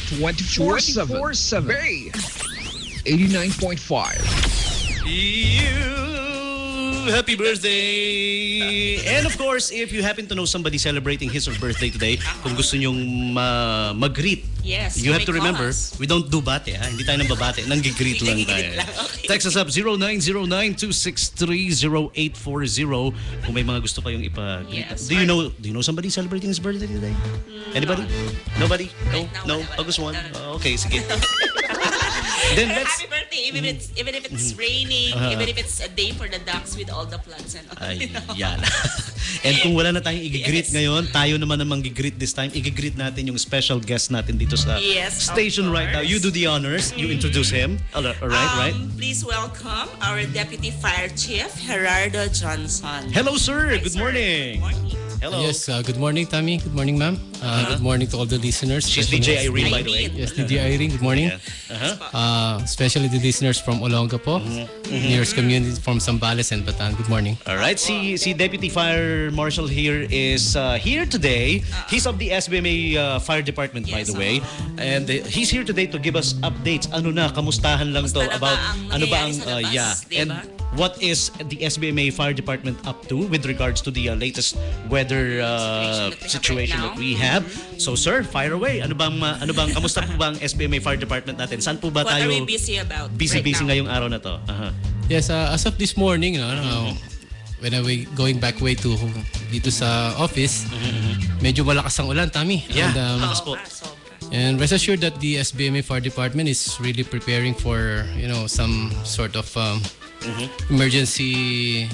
24/7. Bay 89.5. Happy birthday! And of course, if you happen to know somebody celebrating his or her birthday today, kung gusto nyong mag-greet, yes, you have to remember, we don't do bate, ha? Hindi tayo nang babate, nanggigreet lang tayo. Okay. Text us up 0909-263-0840 kung may mga gusto kayong ipa-greet. Yes. Do you know somebody celebrating his birthday today? Anybody? Nobody? Right now, No? wala. August 1? No. Okay, sige. Then Pero let's... happy birthday, even if it's raining, even if it's a day for the ducks with all the plants and all. Ay, yan. And kung wala na tayong i-greet ngayon, tayo naman namang i-greet this time. I-greet natin yung special guest natin dito sa Yes, of station right now. course. You do the honors. You introduce him. All right. Please welcome our Deputy Fire Chief, Gerardo Johnson. Hello, sir. Hi, Good sir. morning. Good morning. Hello. Yes, good morning, Tammy. Good morning, ma'am. Good morning to all the listeners. She's DJ Irene, by the way. Irene. Yes, DJ Irene. Good morning. Especially the listeners from Olongapo, nearest community from Zambales and Batan. Good morning. All right. Si Deputy Fire Marshal here is here today. He's of the SBMA Fire Department, by Yes, the way. And he's here today to give us updates. Ano na, kamustahan lang to Kamusta na about ba ang ano ba ang nangyayari sa labas, diba? and what is the SBMA Fire Department up to with regards to the latest weather situation that we have. So sir, fire away. Ano bang kamusta po ba ang SBMA Fire Department natin? Saan po ba What tayo are we busy about busy right now? ngayong araw na to? Yes, as of this morning, when I was going back way to dito sa office, medyo malakas ang ulan, Tammy. Yeah, And, lakas po. Sobra. And rest assured that the SBMA Fire Department is really preparing for, some sort of emergency,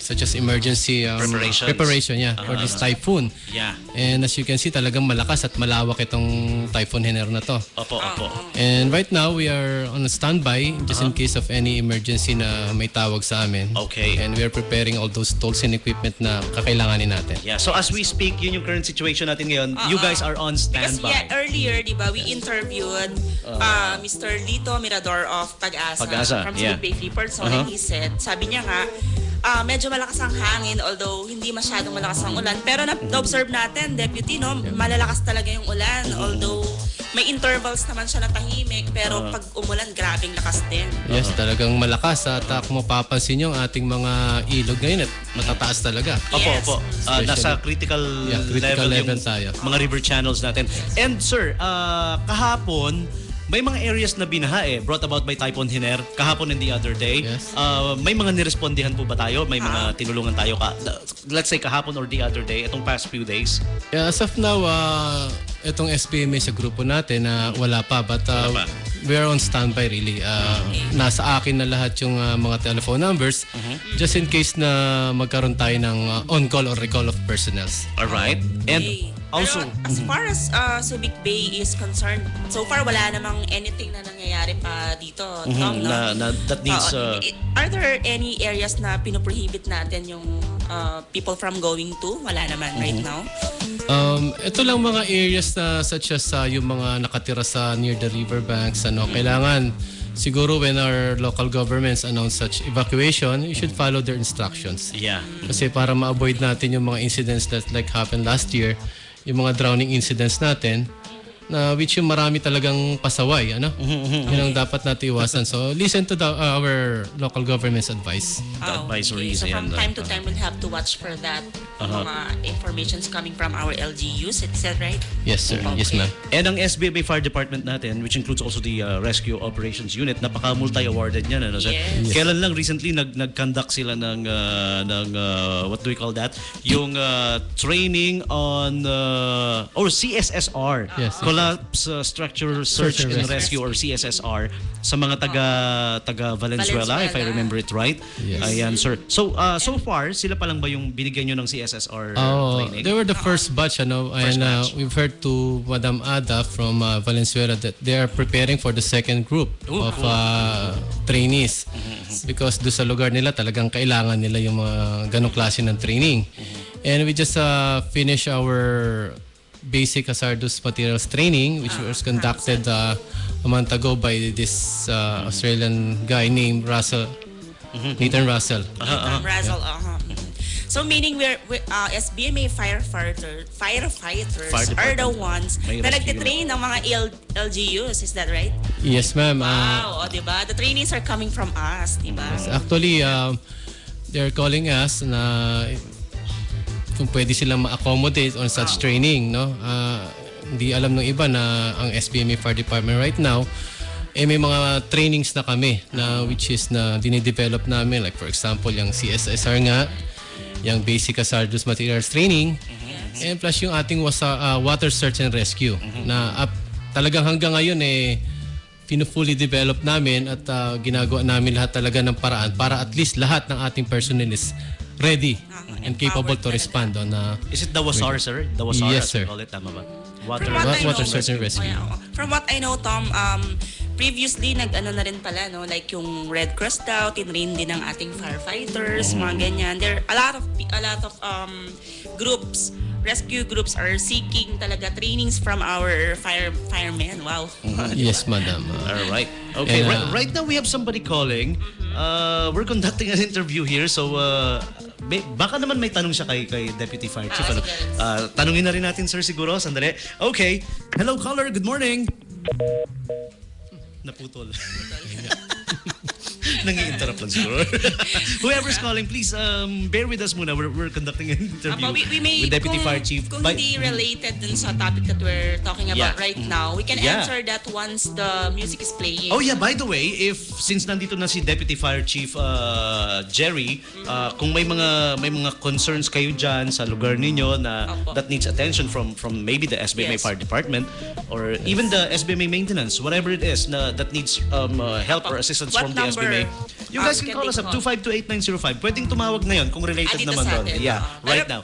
such as emergency preparation, for this typhoon. Yeah. And as you can see, talagang malakas at malawak itong typhoon Hener na to. Opo. And right now, we are on a standby just in case of any emergency na may tawag sa amin. Okay. And we are preparing all those tools and equipment na kakailanganin natin. Yeah. So as we speak, yun yung current situation natin ngayon. You guys are on Because standby. earlier, di ba, we interviewed Mr. Lito Mirador of Pag-asa, from yeah. Subic Bay Freeport. So, and he said, sabi niya nga, medyo malakas ang hangin, although hindi masyadong malakas ang ulan. Pero na-observe natin, Deputy, malalakas talaga yung ulan. Although may intervals naman siya na tahimik, pero pag umulan, grabing lakas din. Yes, talagang malakas. At kung mapapansin nyo, ang ating mga ilog ngayon at matataas talaga. Yes. Opo. Nasa critical, critical level yung tayo. mga river channels natin. And sir, kahapon, may mga areas na binaha brought about by Typhoon Hener kahapon and the other day. Yes. May mga nirespondihan po ba tayo? May mga tinulungan tayo let's say kahapon or the other day, itong past few days? Yeah, as of now, itong SBMA sa grupo natin, wala pa. But Wala pa. we are on standby really. Nasa akin na lahat yung mga telephone numbers just in case na magkaroon tayo ng on-call or recall of personnels. Alright. And Okay. also, Pero as far as Subic Bay is concerned, so far wala namang anything na nangyayari pa dito, Tom, no? that needs... Are there any areas na pinoprohibit natin yung people from going to? Wala naman right now. Ito lang mga areas na such as yung mga nakatira sa near the riverbanks, kailangan siguro when our local governments announce such evacuation, you should follow their instructions. yeah. Kasi para ma-avoid natin yung mga incidents that like happened last year, yung mga drowning incidents natin, na which yung marami talagang pasaway, Yun ang dapat natin iwasan. So listen to our local government's advice. The advisories, So from and, time to time, we'll have to watch for that. Mga informations coming from our LGUs, is that right? Yes, sir. Yes, ma'am. And ang SBMA Fire Department natin, which includes also the Rescue Operations Unit, napaka-multi-awarded niyan. Sir? Yes. Kailan lang recently nag-conduct sila ng what do we call that? Yung training on or CSSR. Yes. Collapse Structure Search and Rescue or CSSR sa mga taga Valenzuela, if I remember it right. Yes. Ayan, sir. So so far, sila pa lang ba yung binigyan nyo ng CSSR training? They were the first batch, and batch. we've heard to Madam Ada from Valenzuela that they are preparing for the second group of trainees because do sa lugar nila talagang kailangan nila yung mga ganong klase ng training. And we just finished our basic hazardous materials training, which was conducted a month ago by this Australian guy named Russell, Nathan Russell. Razzle, So meaning SBMA firefighters Fire are the department. ones May na rescue nagtitrain ng mga LGUs. Is that right? Yes, ma'am. Wow, diba? The trainees are coming from us, diba? Actually, they're calling us na kung pwede silang ma-accommodate on such training, no? Hindi alam ng iba na ang SBMA Fire Department right now, may mga trainings na kami na which is na dinidevelop namin. Like for example, yung CSSR nga, yung Basic Hazardous Materials Training, and plus yung ating Water Search and Rescue na talagang hanggang ngayon fully develop namin at ginagawa namin lahat talaga ng paraan para at least lahat ng ating personnel is ready and capable to respond on Is it the WASAR, sir? The WASAR, Yes, as we sir. call it, tama ba? Water Search and Rescue. From what I know, Tom, previously nag-ano na rin pala, no? Like yung Red Cross daw, tinrain din ng ating firefighters, mga ganyan. There a lot of groups, rescue groups are seeking talaga trainings from our firemen. Wow. Yes, madam. All right. Okay. And, right now we have somebody calling. We're conducting an interview here, so baka naman may tanong siya kay Deputy Fire Chief. Ano? Tanungin na rin natin, sir, siguro. Sandali. Okay. Hello, caller. Good morning. Naputol. Nangi-interrupt lang siguro. Whoever's calling, please bear with us muna. We're conducting an interview We may, with Deputy Fire Chief. Kung hindi related dun sa topic that we're talking about right now, we can answer that once the music is playing. Oh yeah, by the way, since nandito na si Deputy Fire Chief Jerry, kung may mga concerns kayo diyan sa lugar ninyo na that needs attention from maybe the SBMA Fire Department or even the SBMA maintenance, whatever it is that needs help or assistance from the SBMA, you guys can call us up 2528905. Pwedeng tumawag ngayon kung related dito naman sa doon. atin, Yeah, right now.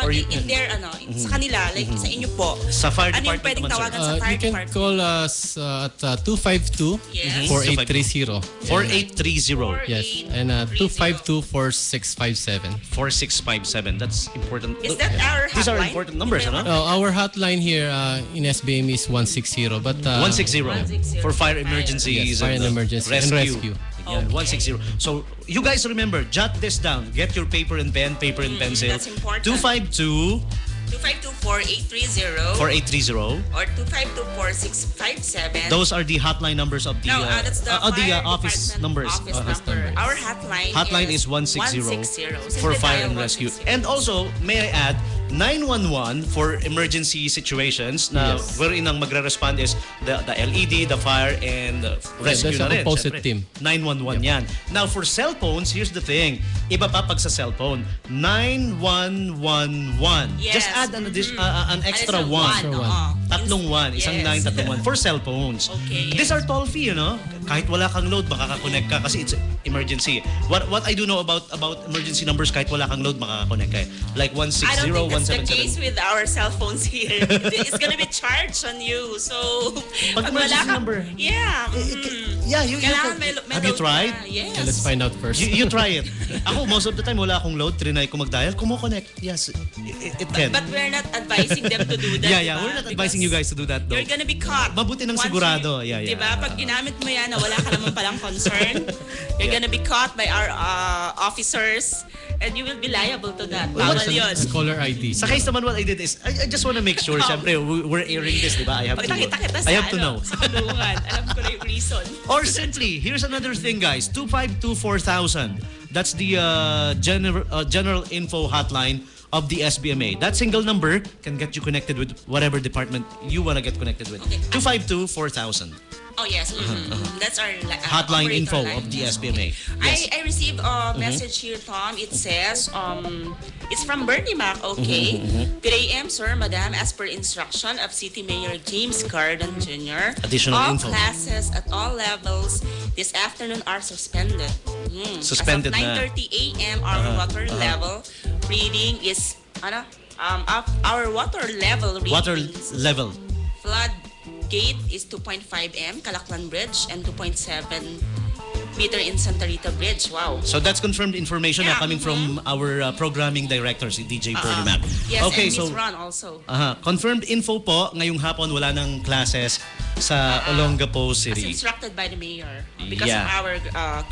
Or in their sa kanila, like sa inyo po. Sa Fire Ano yung Department pwedeng naman, sir? tawagan sa Fire You can Department? call us at 252-4830. 4830. Yes, and 252-4657. 4657. That's important. Is that our These are hotline? important numbers, Is ano? that Our hotline here in SBM is 160, but 160 for fire emergencies Yes, fire and emergency and rescue. Yan, 160. So, you guys remember, jot this down. Get your paper and pen, paper and pencil. That's important. 252 252-4830 4830. or 252-4657. Those are the hotline numbers of the No, that's the Fire office Department numbers. Office number. Our Hotline is 160 for Simply fire dial and rescue. 160. And also, may I add, 911 for emergency situations na Yes. wherein ang magre-respond is the LED, the fire, and rescue There's na a rin. composite syempre. team. 911 yan. Now, for cell phones, here's the thing. Iba pa pag sa cellphone. 9111. Yes. Just add an extra Additional one. Extra one. Tatlong one. Isang Yes. 9, tatlong 1. For cell phones. Okay, These are toll-free, Kahit wala kang load, makaka-connect ka kasi it's emergency. What I do know about emergency numbers, kahit wala kang load, makaka-connect ka. Like I 160, don't think that's the case 177. with our cell phones here. It's gonna be charged on you. So, Pag wala emergency ka- number. Yeah. Yeah, you Kailangan can. may Have you load tried? ka. Yes. Okay, let's find out first. You try it. Ako, most of the time, wala akong load. Trinay ko mag-dial. Kumo-connect. Yes, it can. But we're not advising them to do that. Yeah, diba? we're not advising you guys to do that though. You're gonna be caught. Mabuti ng Once sigurado. Yeah. Diba? Pag ginamit mo yan na wala ka naman palang concern, you're gonna be caught by our officers and you will be liable to that. Bawal yun. Caller ID. Sa case naman, what I did is, I just wanna make sure, syempre, we're airing this, di ba? I have Pag to nakita kita sa, I have to know. sa kulungan, alam ko na yung reason. Or simply, here's another thing, guys. 252-4000. That's the general info hotline of the SBMA. That single number can get you connected with whatever department you want to get connected with. Okay. 252-4000. Oh yes, that's our Hotline operator info line. of the Yes, SBMA. okay. Yes. I received a message here, Tom. It says, it's from Bernie Mac, okay. Good AM, sir, madam. As per instruction of City Mayor James Carden Jr., Additional all info. classes at all levels this afternoon are suspended. Suspended As na. of 9:30 a.m., our water level reading is, our water level reading Water level. flood gate is 2.5 m, Calaklan Bridge, and 2.7 meter in Santa Rita Bridge. Wow. So that's confirmed information na Yeah, coming from our programming director, si DJ Bernie Mac. Yes, Okay, and so Miss Ron also. confirmed info po, ngayong hapon wala nang classes. sa Olongapo As City. instructed by the mayor because Yeah. of our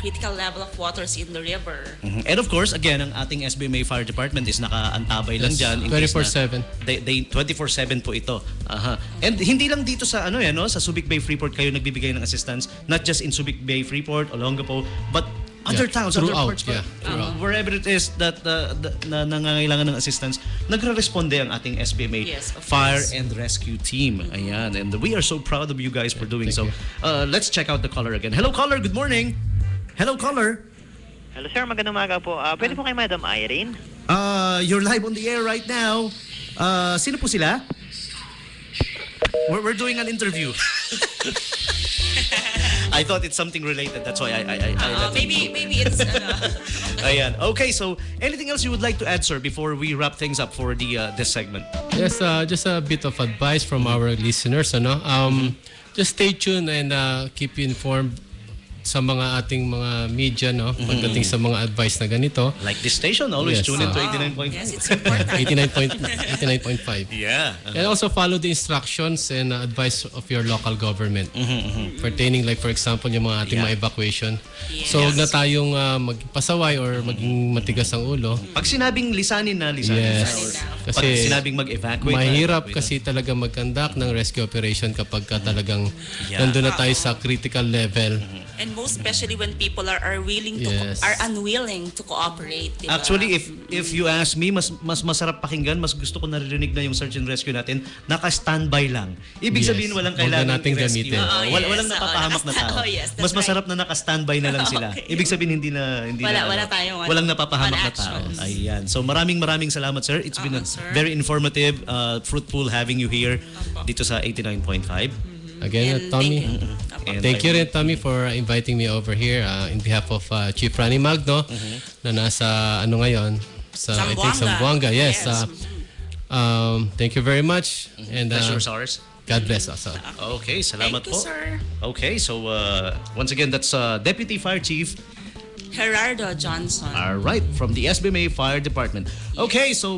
critical level of waters in the river. And of course, again, ang ating SBMA Fire Department is nakaantabay lang dyan. in case na 24/7. They 24/7 po ito. Aha. And hindi lang dito sa sa Subic Bay Freeport kayo nagbibigay ng assistance, not just in Subic Bay Freeport, Olongapo, but other Yeah, towns, other throughout, parts, yeah, throughout. wherever it is that na nangangailangan ng assistance, nagre-responde ang ating SBMA Yes, of Fire course. and Rescue Team. Ayan, and we are so proud of you guys for doing so. Let's check out the caller again. Hello caller, good morning. Hello caller. Hello sir, magandang umaga po. Pwede po kay Madam Irene? You're live on the air right now. Sino po sila? We're doing an interview. I thought it's something related. That's why I let them Maybe go. it's Ayan. Okay, so anything else you would like to add, sir, before we wrap things up for the this segment? Yes, just a bit of advice from our listeners. Just stay tuned and keep you informed sa mga ating mga media, pagdating sa mga advice na ganito. Like this station, always Yes, tune in to 89.5. yes, it's important. 89.5. Yeah. And also follow the instructions and advice of your local government pertaining, like for example, yung mga ating Yeah. mga evacuation. Yes. So huwag na tayong magpasaway or maging matigas ang ulo. Pag sinabing lisanin na, lisanin Yes. na. Or Kasi pag sinabing mag-evacuate na, mahirap evacuate kasi talaga mag-conduct ng rescue operation kapag ka talagang Yeah. nandun na tayo sa critical level. And most especially when people are willing to Yes. are unwilling to cooperate. Diba? Actually, if you ask me, mas masarap pakinggan, mas gusto ko naririnig na yung search and rescue natin, naka-standby lang. Ibig Yes. sabihin walang Huwag na kailangan nating i-rescue. gamitin. Oo, yes. Walang napapahamak na tao. Oh, yes, that's Mas masarap na naka-standby na lang sila. Okay. Ibig sabihin hindi Wala tayong walang napapahamak na tao. actions. Ayan. So maraming salamat, sir. It's been Sir. very informative, fruitful having you here dito sa 89.5. Again, And Tommy. thank you. And Thank you rin, Tommy, for inviting me over here in behalf of Chief Rani Magno na nasa ngayon sa I think Zamboanga. Zamboanga. Yes. Yes. Thank you very much and Pleasure's ours. God bless us. Okay, salamat Thank you, po. sir. Okay, so once again, that's Deputy Fire Chief Gerardo Johnson. All right, from the SBMA Fire Department. Okay, so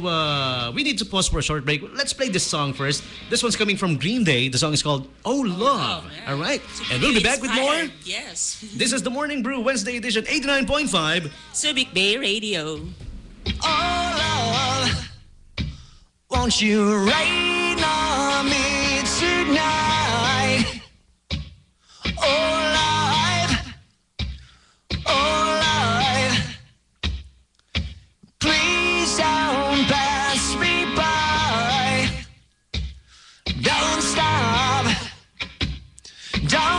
we need to pause for a short break. Let's play this song first. This one's coming from Green Day. The song is called Oh Love. Yeah. All right, To and we'll be feel back with more. inspired. Yes. This is the Morning Brew Wednesday edition 89.5. Subic Bay Radio. Oh love, won't you rain on me tonight? Oh life, oh life, please don't pass me by. Don't stop, don't